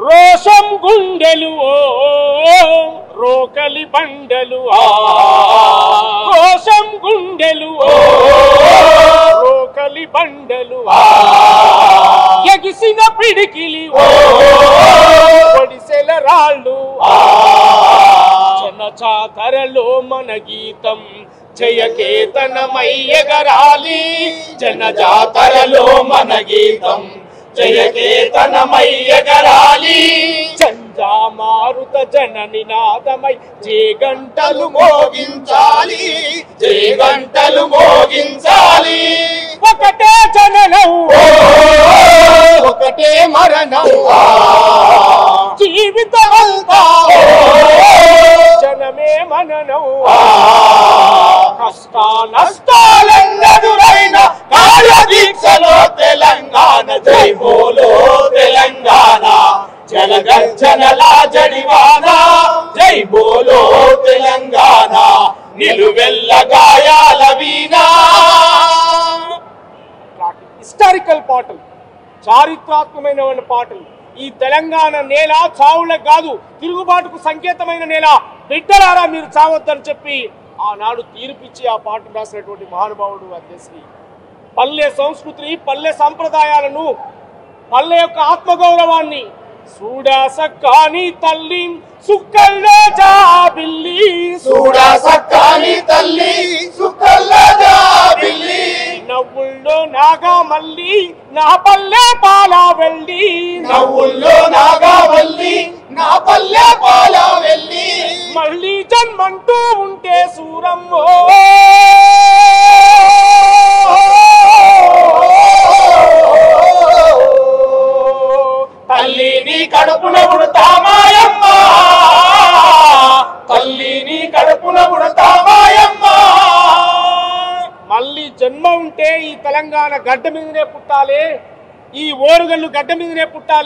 రోషం గుండెలు రోకలి బండలు రోషం గుండెలు రోకలి బండలు ఎగిసిన పిడికిలి ఒడిసెల రాళ్ళు జనజాతరలో మన గీతం జయకేతనమై ఎగరాలి జనజాతరలో మన గీతం జయకేతనమై ఎగరాలి చంజా మారుత జన నినాదమై జయగంటలు మోగించాలి జయగంటలు మోగించాలి ఒకటే జననం ఒకటే మరణం జీవితమంతా జనమే మననం కష్ట నష్టాలెన్నెదురైన కార్యదీక్షలో తెలంగాణ జై బోలో తెలంగాణ జనగర్జనలా జడివాన జై బోలో తెలంగాణ నిలువెల్ల గాయాల వీణా. హిస్టారికల్ పాటలు, చారిత్రాత్మకమైన పాటలు. ఈ తెలంగాణ నేల చావులకు కాదు తిరుగుబాటుకు సంకేతమైన నేల. బిడ్డలారా మీరు చావద్దని చెప్పి ఆనాడు తీర్పిచ్చి ఆ పాట రాసినటువంటి మహానుభావుడు అధ్యశ్రీ. పల్లె సంస్కృతిని, పల్లె సంప్రదాయాలను, పల్లె యొక్క ఆత్మగౌరవాన్ని సూడాసక్కాని తల్లి సుక్కల్లో జాబిల్లి సూడాసక్కాని తల్లి సుక్కల్లో జాబిల్లి నవ్వుల్లో నాగా మల్లి నా పల్లె పాలా వెళ్ళి నవ్వుల్లో నాగా మల్లి నా పల్లె పాలా వెళ్ళి మళ్ళీ జన్మంటూ ఉంటే సూరమ్మో తల్లిని కడుపున పుడతామాయమ్మ తల్లిని కడుపున పుడతామాయమ్మ. మళ్ళీ జన్మ ఉంటే ఈ తెలంగాణ గడ్డ మీదనే పుట్టాలి, ఈ ఓరుగల్లు గడ్డ మీదనే పుట్టాలి.